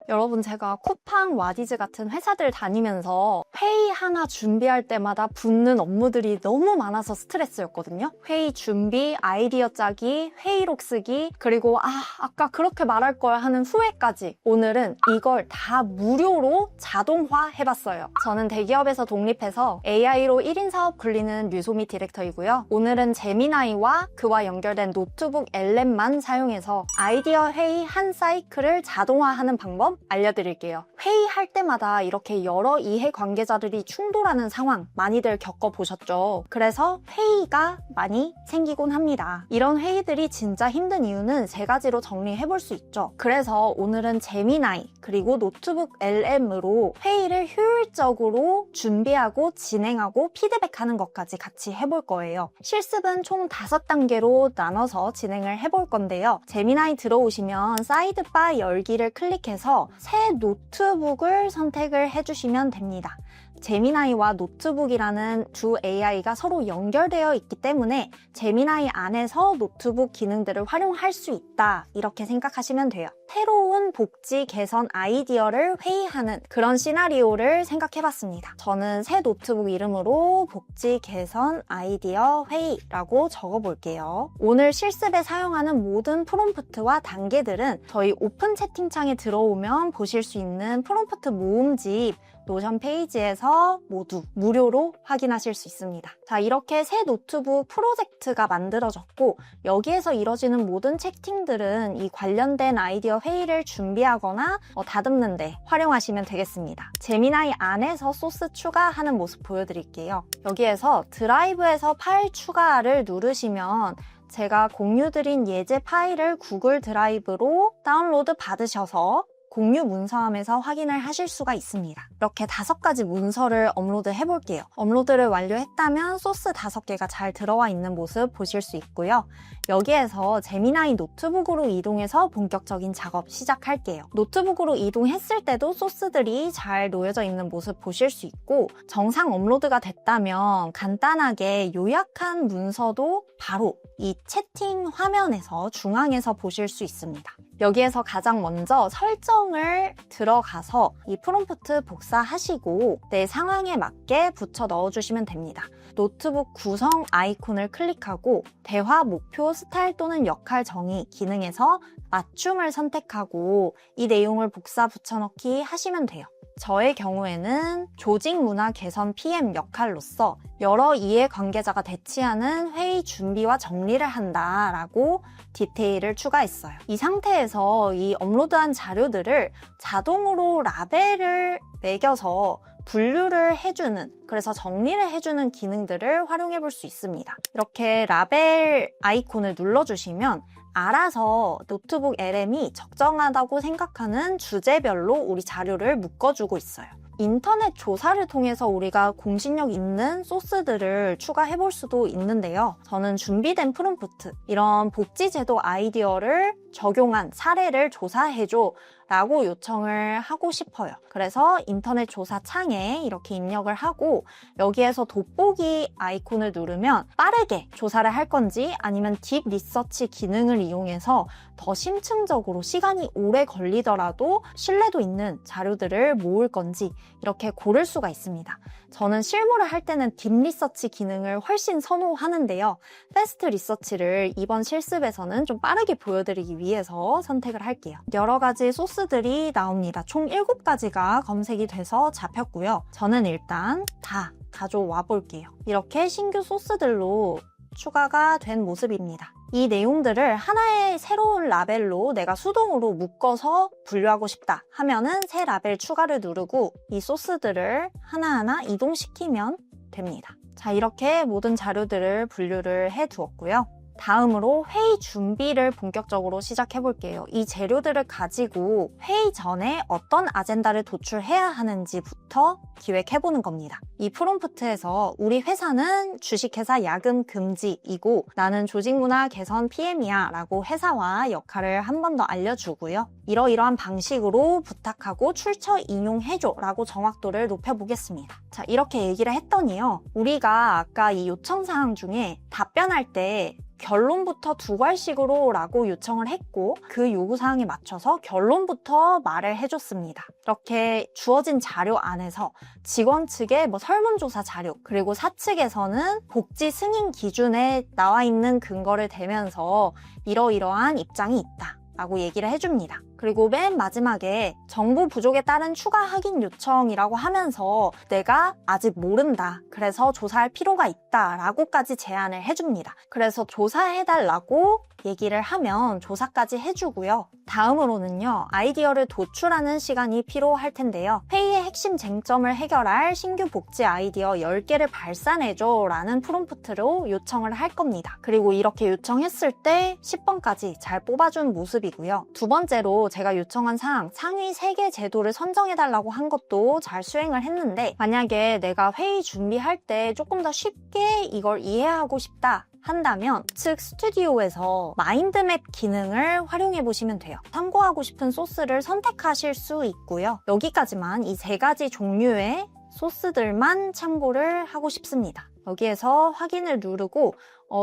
여러분, 제가 쿠팡, 와디즈 같은 회사들 다니면서 회의 하나 준비할 때마다 붙는 업무들이 너무 많아서 스트레스였거든요. 회의 준비, 아이디어 짜기, 회의록 쓰기, 그리고 아까 그렇게 말할 걸 하는 후회까지. 오늘은 이걸 다 무료로 자동화 해봤어요. 저는 대기업에서 독립해서 AI로 1인 사업 굴리는 류소미 디렉터이고요. 오늘은 제미나이와 그와 연결된 노트북 LM만 사용해서 아이디어 회의 한 사이클을 자동화하는 방법 알려드릴게요. 회의할 때마다 이렇게 여러 이해 관계자들이 충돌하는 상황 많이들 겪어보셨죠? 그래서 회의가 많이 생기곤 합니다. 이런 회의들이 진짜 힘든 이유는 세 가지로 정리해볼 수 있죠. 그래서 오늘은 제미나이 그리고 노트북 LM으로 회의를 효율적으로 준비하고 진행하고 피드백하는 것까지 같이 해볼 거예요. 실습은 총 5단계로 나눠서 진행을 해볼 건데요. 제미나이 들어오시면 사이드바 열기를 클릭해서 새 노트북을 선택을 해주시면 됩니다. 제미나이와 노트북이라는 두 AI가 서로 연결되어 있기 때문에 제미나이 안에서 노트북 기능들을 활용할 수 있다, 이렇게 생각하시면 돼요. 새로운 복지 개선 아이디어를 회의하는 그런 시나리오를 생각해봤습니다. 저는 새 노트북 이름으로 복지 개선 아이디어 회의라고 적어볼게요. 오늘 실습에 사용하는 모든 프롬프트와 단계들은 저희 오픈 채팅창에 들어오면 보실 수 있는 프롬프트 모음집 노션 페이지에서 모두 무료로 확인하실 수 있습니다. 자, 이렇게 새 노트북 프로젝트가 만들어졌고 여기에서 이뤄지는 모든 채팅들은 이 관련된 아이디어 회의를 준비하거나 다듬는 데 활용하시면 되겠습니다. 제미나이 안에서 소스 추가하는 모습 보여드릴게요. 여기에서 드라이브에서 파일 추가를 누르시면 제가 공유드린 예제 파일을 구글 드라이브로 다운로드 받으셔서 공유 문서함에서 확인을 하실 수가 있습니다. 이렇게 5가지 문서를 업로드 해볼게요. 업로드를 완료했다면 소스 5개가 잘 들어와 있는 모습 보실 수 있고요. 여기에서 제미나이 노트북으로 이동해서 본격적인 작업 시작할게요. 노트북으로 이동했을 때도 소스들이 잘 놓여져 있는 모습 보실 수 있고 정상 업로드가 됐다면 간단하게 요약한 문서도 바로 이 채팅 화면에서 중앙에서 보실 수 있습니다. 여기에서 가장 먼저 설정을 들어가서 이 프롬프트 복사하시고 내 상황에 맞게 붙여 넣어주시면 됩니다. 노트북 구성 아이콘을 클릭하고 대화 목표 스타일 또는 역할 정의 기능에서 맞춤을 선택하고 이 내용을 복사 붙여넣기 하시면 돼요. 저의 경우에는 조직 문화 개선 PM 역할로서 여러 이해관계자가 대치하는 회의 준비와 정리를 한다라고 디테일을 추가했어요. 이 상태에서 이 업로드한 자료들을 자동으로 라벨을 매겨서 분류를 해주는, 그래서 정리를 해주는 기능들을 활용해 볼 수 있습니다. 이렇게 라벨 아이콘을 눌러주시면 알아서 노트북 LM이 적정하다고 생각하는 주제별로 우리 자료를 묶어주고 있어요. 인터넷 조사를 통해서 우리가 공신력 있는 소스들을 추가해 볼 수도 있는데요. 저는 준비된 프롬프트, 이런 복지제도 아이디어를 적용한 사례를 조사해줘 라고 요청을 하고 싶어요. 그래서 인터넷 조사 창에 이렇게 입력을 하고 여기에서 돋보기 아이콘을 누르면 빠르게 조사를 할 건지 아니면 딥 리서치 기능을 이용해서 더 심층적으로 시간이 오래 걸리더라도 신뢰도 있는 자료들을 모을 건지 이렇게 고를 수가 있습니다. 저는 실무를 할 때는 딥 리서치 기능을 훨씬 선호하는데요. 패스트 리서치를 이번 실습에서는 좀 빠르게 보여드리기 위해서 선택을 할게요. 여러 가지 소스들이 나옵니다. 총 7가지가 검색이 돼서 잡혔고요. 저는 일단 다 가져와 볼게요. 이렇게 신규 소스들로 추가가 된 모습입니다. 이 내용들을 하나의 새로운 라벨로 내가 수동으로 묶어서 분류하고 싶다 하면은 새 라벨 추가를 누르고 이 소스들을 하나하나 이동시키면 됩니다. 자, 이렇게 모든 자료들을 분류를 해 두었고요. 다음으로 회의 준비를 본격적으로 시작해 볼게요. 이 재료들을 가지고 회의 전에 어떤 아젠다를 도출해야 하는지부터 기획해 보는 겁니다. 이 프롬프트에서 우리 회사는 주식회사 야근 금지이고 나는 조직문화 개선 PM이야 라고 회사와 역할을 한 번 더 알려주고요. 이러이러한 방식으로 부탁하고 출처 인용해줘 라고 정확도를 높여보겠습니다. 자, 이렇게 얘기를 했더니요. 우리가 아까 이 요청사항 중에 답변할 때 결론부터 두 괄식으로 라고 요청을 했고 그 요구사항에 맞춰서 결론부터 말을 해줬습니다. 이렇게 주어진 자료 안에서 직원 측의 설문조사 자료 그리고 사측에서는 복지 승인 기준에 나와 있는 근거를 대면서 이러이러한 입장이 있다 라고 얘기를 해줍니다. 그리고 맨 마지막에 정보 부족에 따른 추가 확인 요청이라고 하면서 내가 아직 모른다. 그래서 조사할 필요가 있다. 라고까지 제안을 해줍니다. 그래서 조사해달라고 얘기를 하면 조사까지 해주고요. 다음으로는요. 아이디어를 도출하는 시간이 필요할 텐데요. 회의의 핵심 쟁점을 해결할 신규 복지 아이디어 10개를 발산해줘 라는 프롬프트로 요청을 할 겁니다. 그리고 이렇게 요청했을 때 10번까지 잘 뽑아준 모습이고요. 두 번째로 제가 요청한 사항 상위 3개 제도를 선정해달라고 한 것도 잘 수행을 했는데 만약에 내가 회의 준비할 때 조금 더 쉽게 이걸 이해하고 싶다 한다면 측 스튜디오에서 마인드맵 기능을 활용해 보시면 돼요. 참고하고 싶은 소스를 선택하실 수 있고요. 여기까지만 이 3가지 종류의 소스들만 참고를 하고 싶습니다. 여기에서 확인을 누르고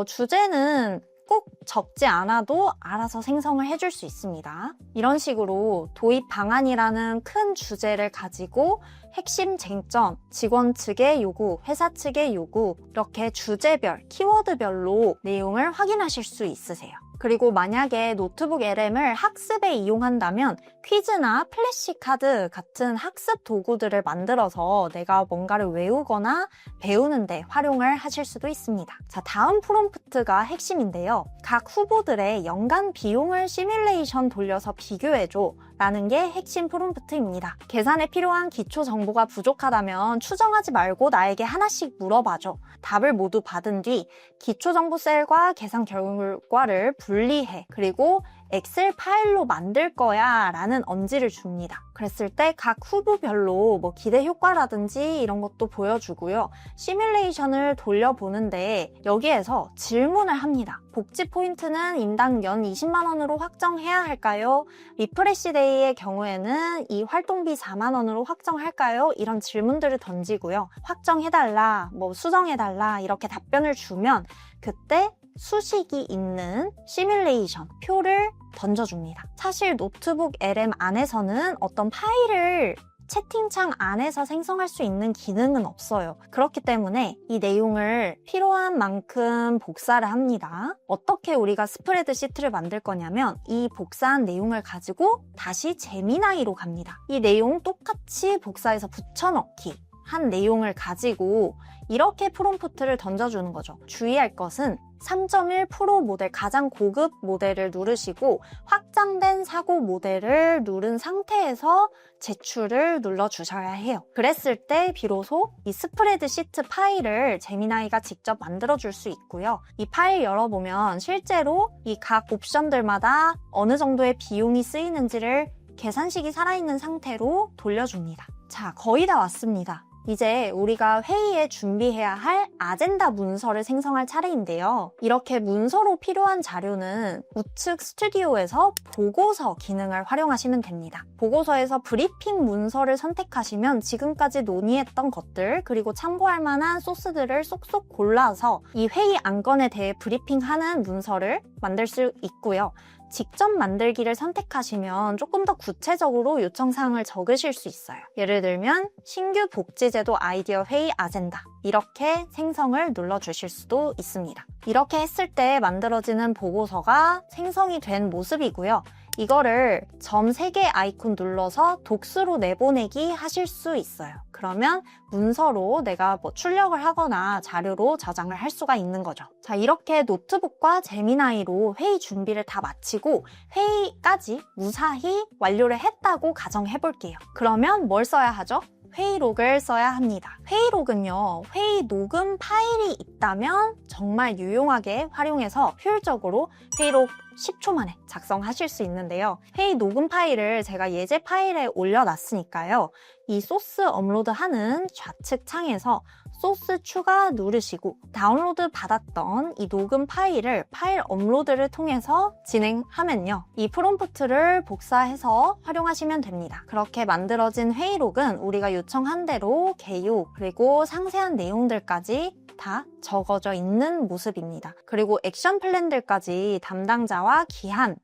주제는 꼭 적지 않아도 알아서 생성을 해줄 수 있습니다. 이런 식으로 도입 방안이라는 큰 주제를 가지고 핵심 쟁점, 직원 측의 요구, 회사 측의 요구 이렇게 주제별, 키워드별로 내용을 확인하실 수 있으세요. 그리고 만약에 노트북 LM을 학습에 이용한다면 퀴즈나 플래시카드 같은 학습 도구들을 만들어서 내가 뭔가를 외우거나 배우는데 활용을 하실 수도 있습니다. 자, 다음 프롬프트가 핵심인데요. 각 후보들의 연간 비용을 시뮬레이션 돌려서 비교해줘 라는 게 핵심 프롬프트입니다. 계산에 필요한 기초 정보가 부족하다면 추정하지 말고 나에게 하나씩 물어봐줘. 답을 모두 받은 뒤 기초 정보 셀과 계산 결과를 분리해. 그리고 엑셀 파일로 만들 거야 라는 언지를 줍니다. 그랬을 때 각 후보별로 기대 효과라든지 이런 것도 보여주고요. 시뮬레이션을 돌려보는데 여기에서 질문을 합니다. 복지 포인트는 인당 연 20만 원으로 확정해야 할까요? 리프레시 데이의 경우에는 이 활동비 4만 원으로 확정할까요? 이런 질문들을 던지고요. 확정해달라, 수정해달라 이렇게 답변을 주면 그때 수식이 있는 시뮬레이션 표를 던져줍니다. 사실 노트북 LM 안에서는 어떤 파일을 채팅창 안에서 생성할 수 있는 기능은 없어요. 그렇기 때문에 이 내용을 필요한 만큼 복사를 합니다. 어떻게 우리가 스프레드 시트를 만들 거냐면 이 복사한 내용을 가지고 다시 제미나이로 갑니다. 이 내용 똑같이 복사해서 붙여넣기 한 내용을 가지고 이렇게 프롬프트를 던져주는 거죠. 주의할 것은 3.1 프로 모델 가장 고급 모델을 누르시고 확장된 사고 모델을 누른 상태에서 제출을 눌러주셔야 해요. 그랬을 때 비로소 이 스프레드 시트 파일을 제미나이가 직접 만들어줄 수 있고요. 이 파일 열어보면 실제로 이 각 옵션들마다 어느 정도의 비용이 쓰이는지를 계산식이 살아있는 상태로 돌려줍니다. 자, 거의 다 왔습니다. 이제 우리가 회의에 준비해야 할 아젠다 문서를 생성할 차례인데요. 이렇게 문서로 필요한 자료는 우측 스튜디오에서 보고서 기능을 활용하시면 됩니다. 보고서에서 브리핑 문서를 선택하시면 지금까지 논의했던 것들 그리고 참고할 만한 소스들을 쏙쏙 골라서 이 회의 안건에 대해 브리핑하는 문서를 만들 수 있고요. 직접 만들기를 선택하시면 조금 더 구체적으로 요청사항을 적으실 수 있어요. 예를 들면 신규 복지제도 아이디어 회의 아젠다 이렇게 생성을 눌러주실 수도 있습니다. 이렇게 했을 때 만들어지는 보고서가 생성이 된 모습이고요. 이거를 점 3개 아이콘 눌러서 독수로 내보내기 하실 수 있어요. 그러면 문서로 내가 출력을 하거나 자료로 저장을 할 수가 있는 거죠. 자, 이렇게 노트북과 제미나이로 회의 준비를 다 마치고 회의까지 무사히 완료를 했다고 가정해 볼게요. 그러면 뭘 써야 하죠? 회의록을 써야 합니다. 회의록은요, 회의 녹음 파일이 있다면 정말 유용하게 활용해서 효율적으로 회의록 10초 만에 작성하실 수 있는데요. 회의 녹음 파일을 제가 예제 파일에 올려놨으니까요. 이 소스 업로드하는 좌측 창에서 소스 추가 누르시고 다운로드 받았던 이 녹음 파일을 파일 업로드를 통해서 진행하면요. 이 프롬프트를 복사해서 활용하시면 됩니다. 그렇게 만들어진 회의록은 우리가 요청한 대로 개요 그리고 상세한 내용들까지 다 적어져 있는 모습입니다. 그리고 액션 플랜들까지 담당자와 기한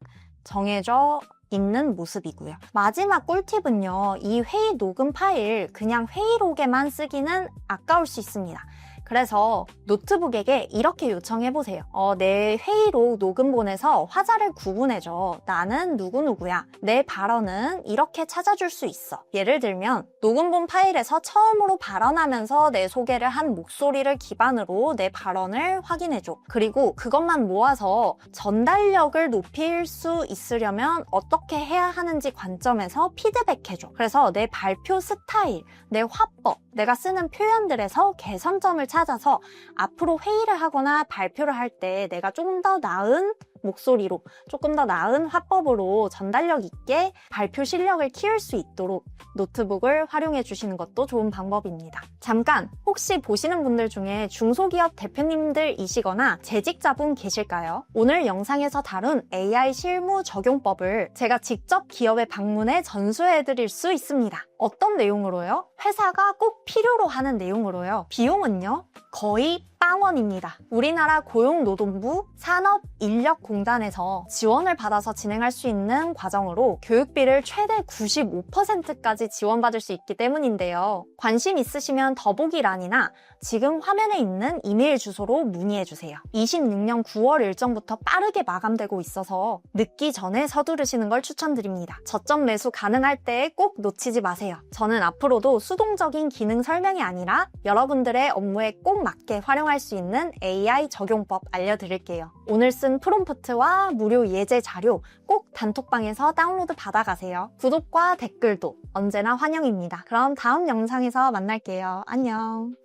정해져 있는 모습이고요. 마지막 꿀팁은요. 이 회의 녹음 파일 그냥 회의록에만 쓰기는 아까울 수 있습니다. 그래서 노트북에게 이렇게 요청해보세요. 내 회의록 녹음본에서 화자를 구분해줘. 나는 누구누구야. 내 발언은 이렇게 찾아줄 수 있어. 예를 들면 녹음본 파일에서 처음으로 발언하면서 내 소개를 한 목소리를 기반으로 내 발언을 확인해줘. 그리고 그것만 모아서 전달력을 높일 수 있으려면 어떻게 해야 하는지 관점에서 피드백해줘. 그래서 내 발표 스타일, 내 화법, 내가 쓰는 표현들에서 개선점을 찾아서 앞으로 회의를 하거나 발표를 할 때 내가 조금 더 나은 목소리로, 조금 더 나은 화법으로 전달력 있게 발표 실력을 키울 수 있도록 노트북을 활용해 주시는 것도 좋은 방법입니다. 잠깐, 혹시 보시는 분들 중에 중소기업 대표님들이시거나 재직자분 계실까요? 오늘 영상에서 다룬 AI 실무 적용법을 제가 직접 기업에 방문해 전수해 드릴 수 있습니다. 어떤 내용으로요? 회사가 꼭 필요로 하는 내용으로요. 비용은요? 거의 빵원입니다. 우리나라 고용노동부 산업인력공단에서 지원을 받아서 진행할 수 있는 과정으로 교육비를 최대 95%까지 지원받을 수 있기 때문인데요. 관심 있으시면 더보기란이나 지금 화면에 있는 이메일 주소로 문의해주세요. 26년 9월 일정부터 빠르게 마감되고 있어서 늦기 전에 서두르시는 걸 추천드립니다. 저점 매수 가능할 때 꼭 놓치지 마세요. 저는 앞으로도 수동적인 기능 설명이 아니라 여러분들의 업무에 꼭 맞게 활용할 수 있는 AI 적용법 알려드릴게요. 오늘 쓴 프롬프트와 무료 예제 자료 꼭 단톡방에서 다운로드 받아가세요. 구독과 댓글도 언제나 환영입니다. 그럼 다음 영상에서 만날게요. 안녕.